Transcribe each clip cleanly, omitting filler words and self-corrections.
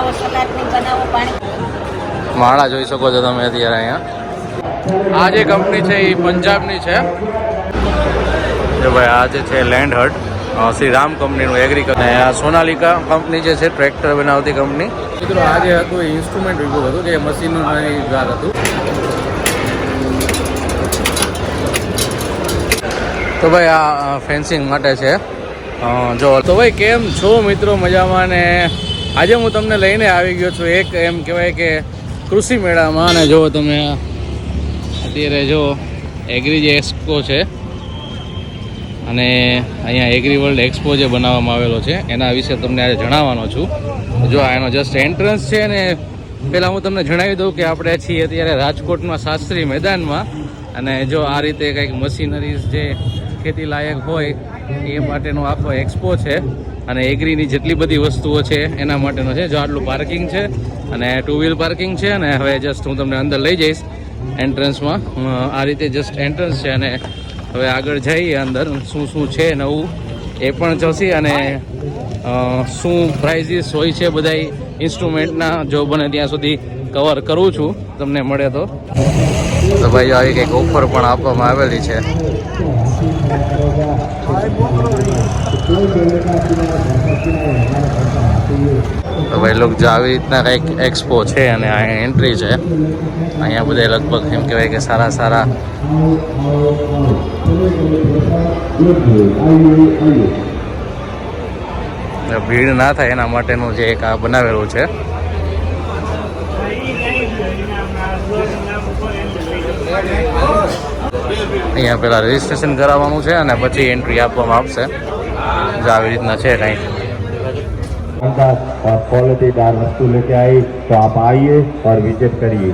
બનાવો, સલાડની બનાવો, પાણી માળા જોઈ શકો છો તમે અત્યારે અહીંયા. આ જે કંપની છે એ પંજાબની છે. જો ભાઈ આ જે છે લેન્ડ હટ શ્રી રામ કંપનીનું એગ્રીકલ્ચર. અને આ સોનાલિકા કંપની જે છે ટ્રેક્ટર બનાવતી કંપની. મિત્રો આ જે હતું એ ઇન્સ્ટ્રુમેન્ટ વિભાગ હતું કે મશીનનું વિભાગ હતું. તો ભાઈ આ ફેન્સિંગ માટે છે. જો તો ભાઈ કેમ છો મિત્રો, મજામાં? ને આજે હું તમને લઈને આવી ગયો છું એક એમ કહેવાય કે કૃષિ મેળામાં. અને જો તમે અત્યારે જો એગ્રી જે એક્સપો છે અને અહીંયા એગ્રી વર્લ્ડ એક્સપો જે બનાવવામાં આવેલો છે એના વિશે તમને આજે જણાવવાનો છું. જો આ એનો જસ્ટ એન્ટ્રન્સ છે. ને પહેલાં હું તમને જણાવી દઉં કે આપણે છીએ અત્યારે રાજકોટમાં શાસ્ત્રી મેદાનમાં. અને જો આ રીતે કંઈક મશીનરીઝ જે ખેતી લાયક હોય એ માટેનો આખો એક્સપો છે. અને એગ્રીની જેટલી બધી વસ્તુઓ છે એના માટેનો છે. જો આટલું પાર્કિંગ છે અને 2 વ્હીલ પાર્કિંગ છે. અને હવે જસ્ટ હું તમને અંદર લઈ જઈશ એન્ટ્રન્સમાં. આ રીતે જસ્ટ એન્ટ્રન્સ છે. અને હવે આગળ જઈએ અંદર શું શું છે નવું એ પણ જોશી. અને શું પ્રાઇઝીસ હોય છે બધા ઇન્સ્ટ્રુમેન્ટના જો બને ત્યાં સુધી કવર કરું છું તમને મળે તો. તો ભાઈ આવી કંઈક ઓફર પણ આપવામાં આવેલી છે. તો ભાઈ લોકો જો આવી રીતના કંઈક એક્સપો છે અને અહીંયા એન્ટ્રી છે. અહીંયા બધા લગભગ એમ કહેવાય કે સારા સારા ભીડ ના થાય એના માટેનું જે એક આ બનાવેલું છે. અહીંયા પેલા રજીસ્ટ્રેશન કરાવવાનું છે અને પછી એન્ટ્રી આપવામાં આવશે. જો આવી રીતના છે કંઈક. और क्वालिटीदार वस्तु लेके आई तो आप आइए और विजिट करिए.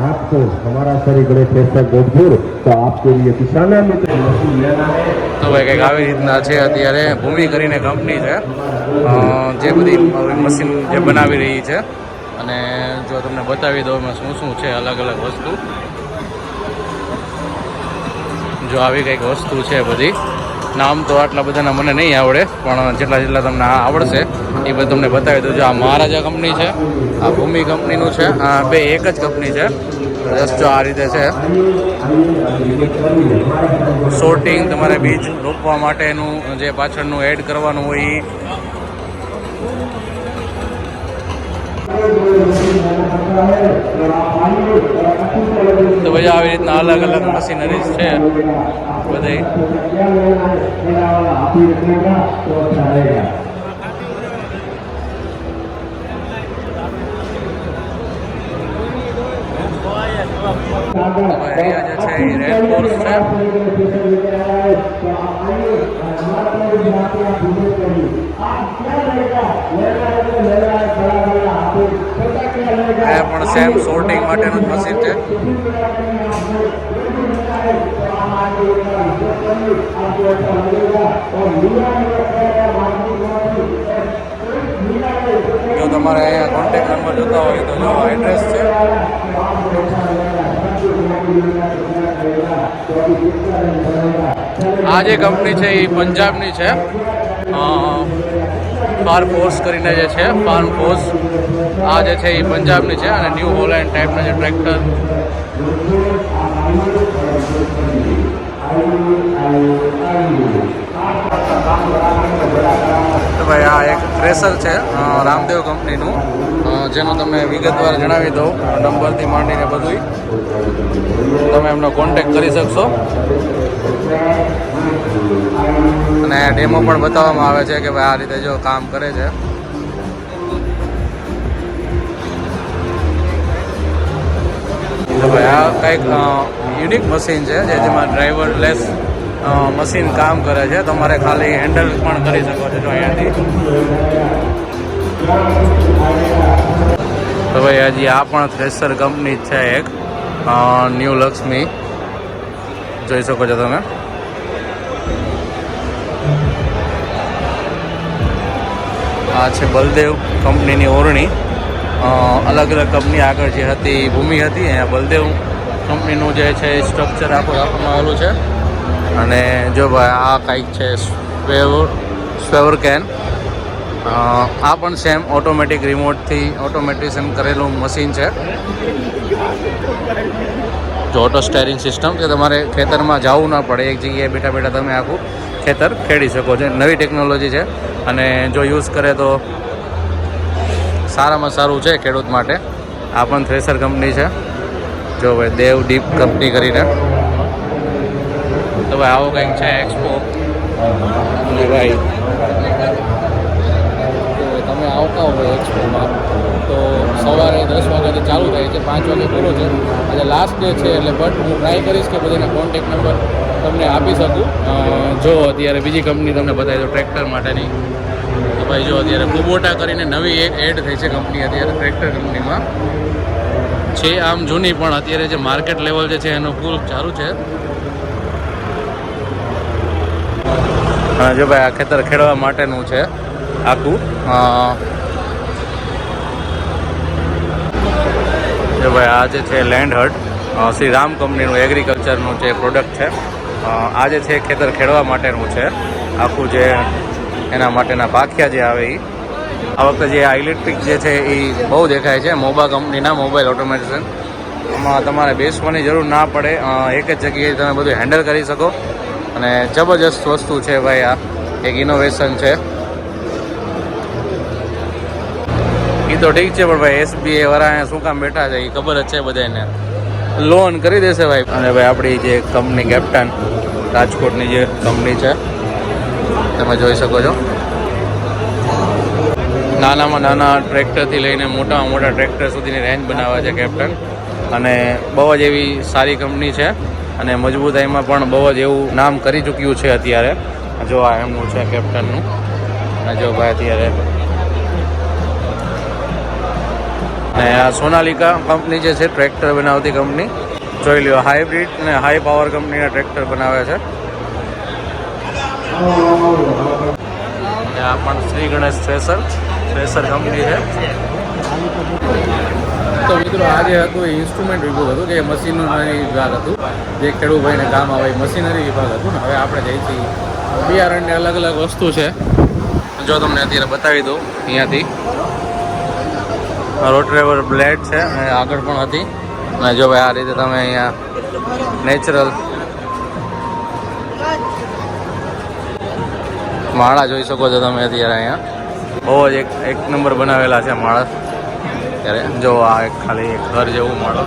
आपको हमारा शरीर बड़े फ्रेशर जोधपुर तो आपके लिए किसान मित्र मशीन लेना है. તો ભાઈ કંઈક આવી રીતના છે. અત્યારે ભૂમિ કરીને કંપની છે જે બધી મશીન જે બનાવી રહી છે. અને જો તમને બતાવી દઉં એમાં શું શું છે અલગ અલગ વસ્તુ. જો આવી કંઈક વસ્તુ છે બધી. નામ તો આટલા બધાના મને નહીં આવડે પણ જેટલા તમને આવડશે એ બધું તમને બતાવી દઉં. જો આ મહારાજા કંપની છે, આ ભૂમિ કંપનીનું છે. આ બે એક જ કંપની છે. જસ્ટ જો આ રીતે છે. સોર્ટિંગ તમારે બીજ રોપવા માટેનું જે પાછળનું એડ કરવાનું હોય એ. તો ભાઈ આવી રીતના અલગ અલગ મશીનરીઝ છે બધી. અહીંયા જે છે એ રેડ ફોર્સ છે. આ પણ સેમ સોર્ટિંગ માટેનું જ મશીન છે. જો તમારે અહીંયા કોન્ટેક્ટ નંબર જોતા હોય તો જો એડ્રેસ છે. આ જે કંપની છે એ પંજાબની છે. ફાર્મ ફોર્સ કરીને જે છે ફાર્મ ફોર્સ આ જે છે એ પંજાબની છે. અને ન્યૂ હોલેન્ડ ટાઈપના જે ટ્રેક્ટર. તો ભાઈ આ એક થ્રેસર છે રામદેવ કંપનીનું જેનો તમે વિગતવાર જણાવી દઉં નંબરથી માંડીને બધું તમે એમનો કોન્ટેક્ટ કરી શકશો. અને ડેમો પણ બતાવવામાં આવે છે કે ભાઈ આ રીતે જો કામ કરે છે. તો ભાઈ આ કંઈક યુનિક મશીન છે જેમાં ડ્રાઈવર લેસ મશીન કામ કરે છે. તમારે ખાલી હેન્ડલ પણ કરી શકો છો અહીંયાથી. તો ભાઈ હજી આ પણ થ્રેસર કંપની જ છે એક ન્યૂ લક્ષ્મી. જોઈ શકો છો તમે. આ છે બલદેવ કંપનીની ઓરણી. અલગ અલગ કંપની આગળ જે હતી ભૂમિ હતી. અહીંયા બલદેવ કંપનીનું જે છે સ્ટ્રક્ચર આખું રાખવામાં આવેલું છે. અને જો ભાઈ આ કંઈક છે સ્વેવર કેન. આ પણ સેમ ઓટોમેટિક રિમોટથી ઓટોમેટિઝન કરેલું મશીન છે. જો ઓટો સ્ટેરિંગ સિસ્ટમ કે તમારે ખેતરમાં જવું ના પડે, એક જગ્યાએ બેઠા બેઠા તમે આખું ખેતર ખેડી શકો છો. નવી ટેકનોલોજી છે અને જો યુઝ કરે તો સારામાં સારું છે ખેડૂત માટે. આ પણ થ્રેસર કંપની છે. જો ભાઈ દેવ ડીપ કંપની કરીને. તો ભાઈ આવો કંઈક છે એક્સપો. અને ભાઈ તમે આવતા હોય એક્સપોમાં તો સવારે 10 વાગ્યાથી ચાલુ થાય છે, 5 વાગે પૂરો છે. આજે લાસ્ટ ડે છે એટલે બટ હું ટ્રાય કરીશ કે બધાના કોન્ટેક્ટ નંબર તમને આપી શકું. જો અત્યારે બીજી કંપની તમને બતાવી દો ટ્રેક્ટર માટેની. તો ભાઈ જો અત્યારે કુબોટા કરીને નવી એક એડ થઈ છે કંપની અત્યારે ટ્રેક્ટર કંપનીમાં છે. આમ જૂની પણ અત્યારે જે માર્કેટ લેવલ જે છે એનું ફૂલ ચાલુ છે. અને જો ભાઈ આ ખેતર ખેડવા માટેનું છે આખું. જો ભાઈ આ જે છે લેન્ડ હટ શ્રી રામ કંપનીનું એગ્રીકલ્ચરનું જે પ્રોડક્ટ છે. આ જે છે ખેતર ખેડવા માટેનું છે આખું, જે એના માટેના પાખિયા જે આવે એ આ વખતે જે આ ઇલેક્ટ્રિક જે છે એ બહુ દેખાય છે. મોબા કંપનીના મોબાઈલ ઓટોમેશન. આમાં તમારે બેસવાની જરૂર ના પડે, એક જ જગ્યાએ તમે બધું હેન્ડલ કરી શકો. અને જબરજસ્ત વસ્તુ છે ભાઈ, આ એક ઇનોવેશન છે. એ તો ઠીક છે પણ ભાઈ SBI વાળા શું કામ બેઠા છે એ ખબર જ છે બધાને. લોન કરી દેશે ભાઈ. અને ભાઈ આપણી જે કંપની કેપ્ટન રાજકોટની જે કંપની છે તમે જોઈ શકો છો. નાનામાં નાના ટ્રેક્ટરથી લઈને મોટામાં મોટા ટ્રેક્ટર સુધીની રેન્જ બનાવે છે કેપ્ટન. અને બહુ જ એવી સારી કંપની છે અને મજબૂતાઈમાં પણ બહુ જ એવું નામ કરી ચૂક્યું છે અત્યારે. જો આ એમનું છે કેપ્ટનનું. અને જો ભાઈ અત્યારે અને આ સોનાલિકા કંપની જે છે ટ્રેક્ટર બનાવતી કંપની. જોઈ લો હાઇબ્રિડ અને હાઈ પાવર કંપનીના ટ્રેક્ટર બનાવે છે. અને આ પણ શ્રી ગણેશ થ્રેસર કંપની છે. તો મિત્રો આજે હતું એ ઇન્સ્ટ્રુમેન્ટ વિભાગ હતું કે મશીનરી વિભાગ હતું જે ખેડૂતભાઈને કામ આવે મશીનરી વિભાગ હતું. ને હવે આપણે જઈએ છીએ બિયારણની અલગ અલગ વસ્તુ છે. જો તમને અત્યારે બતાવી દઉં અહીંયાથી રોટરેવર બ્લેડ છે અને આગળ પણ હતી. અને જો ભાઈ આ રીતે તમે અહીંયા નેચરલ માળા જોઈ શકો છો તમે અત્યારે અહીંયા. બહુ જ એક નંબર બનાવેલા છે માળા. ત્યારે જો આ એક ખાલી એક ઘર જેવું માળો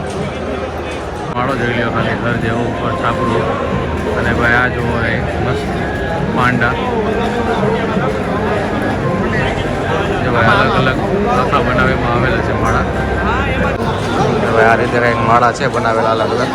જોઈ લો, ખાલી ઘર જેવું ઉપર છાપરું. અને ભાઈ આ જુઓ એ મસ્ત પાંડા. જો ભાઈ અલગ અલગ આખા બનાવવામાં આવેલા છે માળા. ભાઈ આ રીતે કંઈક માળા છે બનાવેલા અલગ અલગ.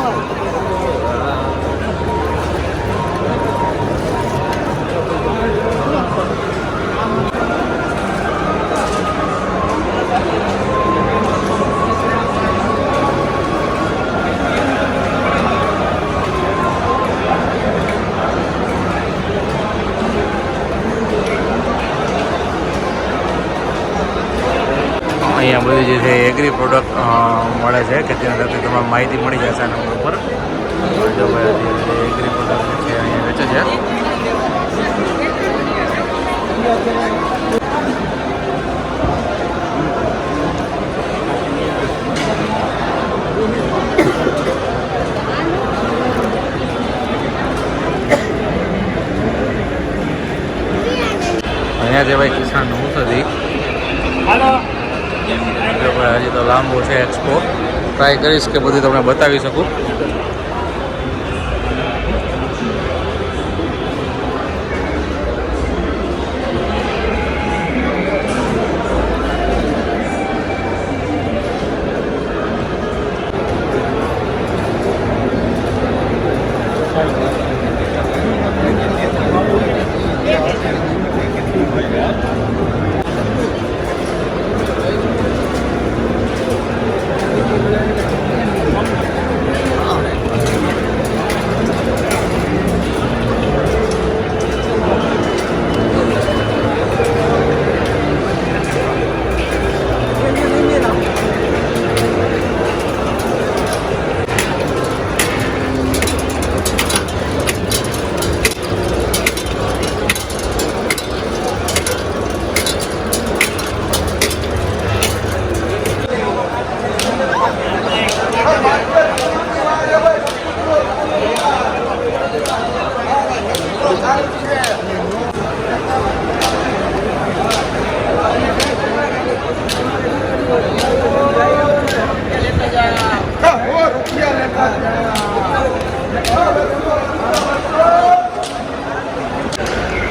અહીંયા બધી જે છે એગ્રી પ્રોડક્ટ મળે છે કે તેના સાથે તમારે માહિતી મળી જશે આ નંબર ઉપર. જો ભાઈ અત્યારે એગ્રી પ્રોડક્ટ છે અહીંયા વેચે છે. અહીંયા જે ભાઈ કિસાન ઔષધિ. હજી તો લાંબુ છે એક્સપો. ટ્રાય કરીશ કે બધું તમને બતાવી શકું.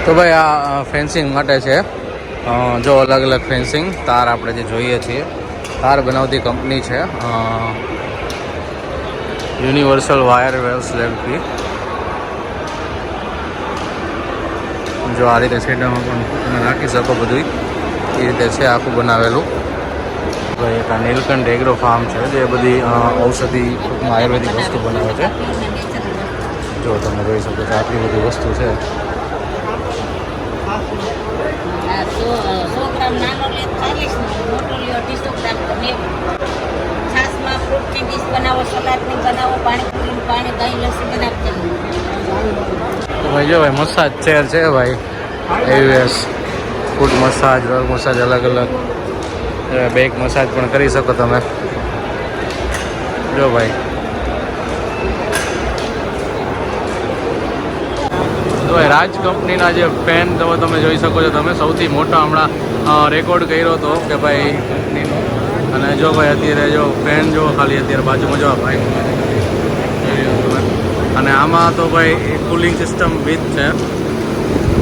તો ભાઈ આ ફેન્સિંગ માટે છે. જો અલગ અલગ ફેન્સિંગ તાર આપણે જે જોઈએ છીએ, તાર બનાવતી કંપની છે યુનિવર્સલ વાયર વેવ્સ લેબથી. જો આ રીતે સેડામાં પણ તમે રાખી શકો, બધું એ રીતે છે આખું બનાવેલું. ભાઈ એક આ નીલકંઠ એગ્રો ફાર્મ છે, જે બધી ઔષધિ આયુર્વેદિક વસ્તુ બનાવે છે. જો તમે જોઈ શકો છો આટલી બધી વસ્તુ છે. 100 ગ્રામ નાનો લે 40 મોટો લ્યો 200 ગ્રામ તો 90. છાશમાં ફ્રૂટ કેન્ડીસ બનાવો, સલાડની બનાવો, પાણીપુરીનું પાણી, દહીં લસ્સી બનાવજો. તો ભાઈ જો ભાઈ મસાજ ચેર છે ભાઈ, એવીએસ ફૂટ મસાજ, રોલ મસાજ, અલગ અલગ બેક મસાજ પણ કરી શકો તમે. જો ભાઈ તો ભાઈ રાજ કંપનીના જે ફેન તમે જોઈ શકો છો. તમે સૌથી મોટો હમણાં રેકોર્ડ કર્યો હતો કે ભાઈ કંપનીનો. અને જો ભાઈ અત્યારે જો ફેન જો ખાલી અત્યારે બાજુમાં જો ભાઈ, અને આમાં તો ભાઈ કુલિંગ સિસ્ટમ વિથ છે.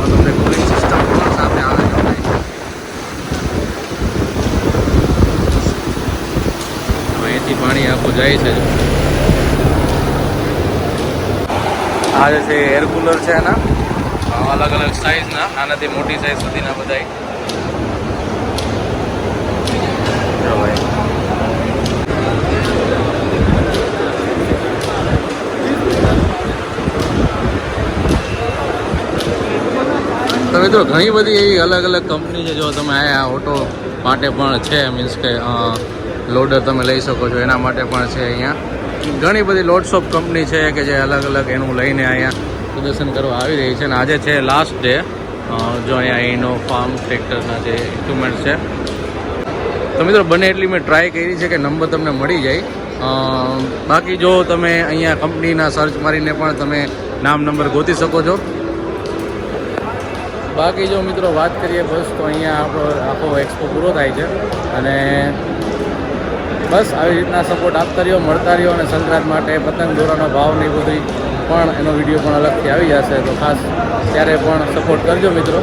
તમને કુલિંગ સિસ્ટમ પણ સાથે આવે છે ભાઈ. અહીંથી પાણી આખું જાય છે. આ જે છે એર કુલર છે એના અલગ અલગ સાઇઝના, આનાથી મોટી સાઇઝ સુધીના બધા. ભાઈ તો મિત્રો ઘણી બધી એવી અલગ અલગ કંપની છે. જો તમે અહીંયા ઓટો માટે પણ છે, મીન્સ કે લોડર તમે લઈ શકો છો એના માટે પણ છે. અહીંયા ઘણી બધી લોટ્સ ઓફ કંપની છે કે જે અલગ અલગ એનું લઈને અહીંયા પ્રદર્શન કરવા આવી રહી છે. અને આજે છે લાસ્ટ ડે. જો અહીંયા એનો ફાર્મ ટ્રેક્ટરના જે ઇક્વિપમેન્ટ છે. તો મિત્રો બને એટલી મેં ટ્રાય કરી છે કે નંબર તમને મળી જાય. બાકી જો તમે અહીંયા કંપનીના સર્ચ મારીને પણ તમે નામ નંબર ગોતી શકો છો. બાકી જો મિત્રો વાત કરીએ બસ તો અહીંયા આપણો આખો એક્સપો પૂરો થાય છે. અને બસ આવી રીતના સપોર્ટ આપતા રહ્યો, મળતા રહ્યો. અને સંક્રાંત માટે પતંગ દોરાનો ભાવ ને બધી પણ એનો વિડીયો પણ અલગથી આવી જશે, તો ખાસ ત્યારે પણ સપોર્ટ કરજો મિત્રો.